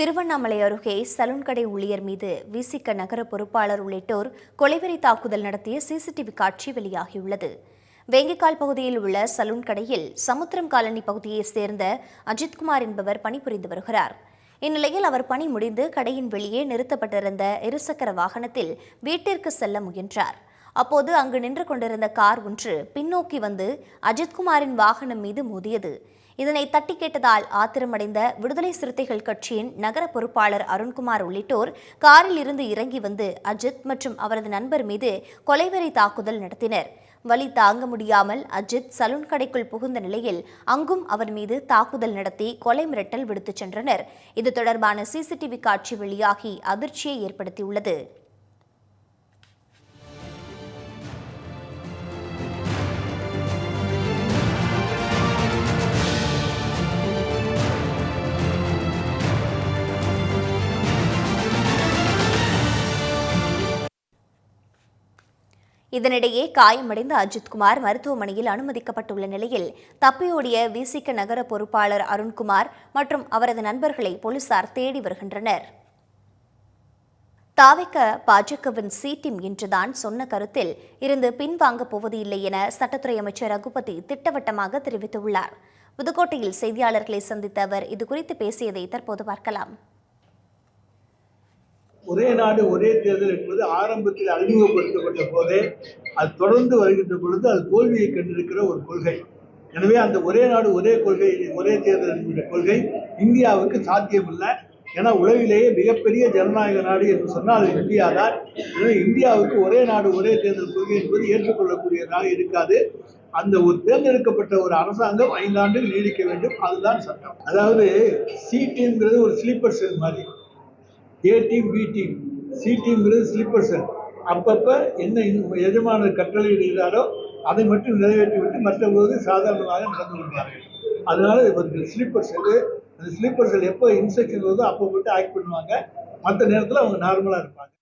திருவண்ணாமலை அருகே சலூன் கடை ஊழியர் மீது விசிக நகர பொறுப்பாளர் உள்ளிட்டோர் கொலைவெறி தாக்குதல் நடத்திய சிசிடிவி காட்சி வெளியாகியுள்ளது. வேங்கிக்கால் பகுதியில் உள்ள சலூன் கடையில் சமுத்திரம் காலனி பகுதியைச் சேர்ந்த அஜித்குமார் என்பவர் பணிபுரிந்து வருகிறார். இந்நிலையில் அவர் பணி முடிந்து கடையின் வெளியே நிறுத்தப்பட்டிருந்த இருசக்கர வாகனத்தில் வீட்டிற்கு செல்ல முயன்றார். அப்போது அங்கு நின்று கொண்டிருந்த கார் ஒன்று பின்னோக்கி வந்து அஜித்குமாரின் வாகனம் மீது மோதியது. இதனை தட்டி கேட்டதால் ஆத்திரமடைந்த விடுதலை சிறுத்தைகள் கட்சியின் நகர பொறுப்பாளர் அருண்குமார் உள்ளிட்டோர் காரில் இருந்து இறங்கி வந்து அஜித் மற்றும் அவரது நண்பர் மீது கொலைவெறி தாக்குதல் நடத்தினர். வலி தாங்க முடியாமல் அஜித் சலூன் கடைக்குள் புகுந்த நிலையில் அங்கும் அவர் மீது தாக்குதல் நடத்தி கொலை மிரட்டல் விடுத்துச் சென்றனர். இது தொடர்பான சிசிடிவி காட்சி வெளியாகி அதிர்ச்சியை ஏற்படுத்தியுள்ளது. இதனிடையே காயமடைந்த அஜித்குமார் மருத்துவமனையில் அனுமதிக்கப்பட்டுள்ள நிலையில் தப்பியோடிய விசிக நகர பொறுப்பாளர் அருண்குமார் மற்றும் அவரது நண்பர்களை போலீசார் தேடி வருகின்றனர். தாவேக பாஜகவின் சி டீம் என்றுதான் சொன்ன கருத்தில் இருந்து பின்வாங்கப் போவது இல்லை என சட்டத்துறை அமைச்சர் ரகுபதி திட்டவட்டமாக தெரிவித்துள்ளார். புதுக்கோட்டையில் செய்தியாளர்களை சந்தித்த அவர் இதுகுறித்து பேசியதை தற்போது பார்க்கலாம். ஒரே நாடு ஒரே தேர்தல் என்பது ஆரம்பத்தில் அறிமுகப்படுத்தப்பட்ட போதே அது தொடர்ந்து வருகின்ற பொழுது அது தோல்வியை கண்டிருக்கிற ஒரு கொள்கை. எனவே அந்த ஒரே நாடு ஒரே கொள்கை ஒரே தேர்தல் என்கிற கொள்கை இந்தியாவுக்கு சாத்தியமில்லை. ஏன்னா உலகிலேயே மிகப்பெரிய ஜனநாயக நாடு என்று சொன்னால் அது இந்தியா தான். எனவே இந்தியாவுக்கு ஒரே நாடு ஒரே தேர்தல் கொள்கை என்பது ஏற்றுக்கொள்ளக்கூடியதாக இருக்காது. அந்த ஒரு தேர்ந்தெடுக்கப்பட்ட ஒரு அரசாங்கம் 5 ஆண்டுகள் நீடிக்க வேண்டும், அதுதான் சட்டம். அதாவது சி டீம்ங்கிறது ஒரு ஸ்லீப்பர் செல் மாதிரி, A team B team, C டீம்ங்கிறது ஸ்லீப்பர் செல். அப்பப்போ என்ன எஜமானர் கட்டளையிடுகிறாரோ அதை மட்டும் நிறைவேற்றிவிட்டு மற்றபோது சாதாரணமாக நடந்து கொள்வார்கள். அதனால இவர்கள் ஸ்லீப்பர் செல்லு, அந்த ஸ்லீப்பர் செல் எப்போ இன்ஸ்ட்ரக்ஷன் வருதோ அப்போ மட்டும் ஆக்ட் பண்ணுவாங்க, மற்ற நேரத்தில் அவங்க நார்மலாக இருப்பாங்க.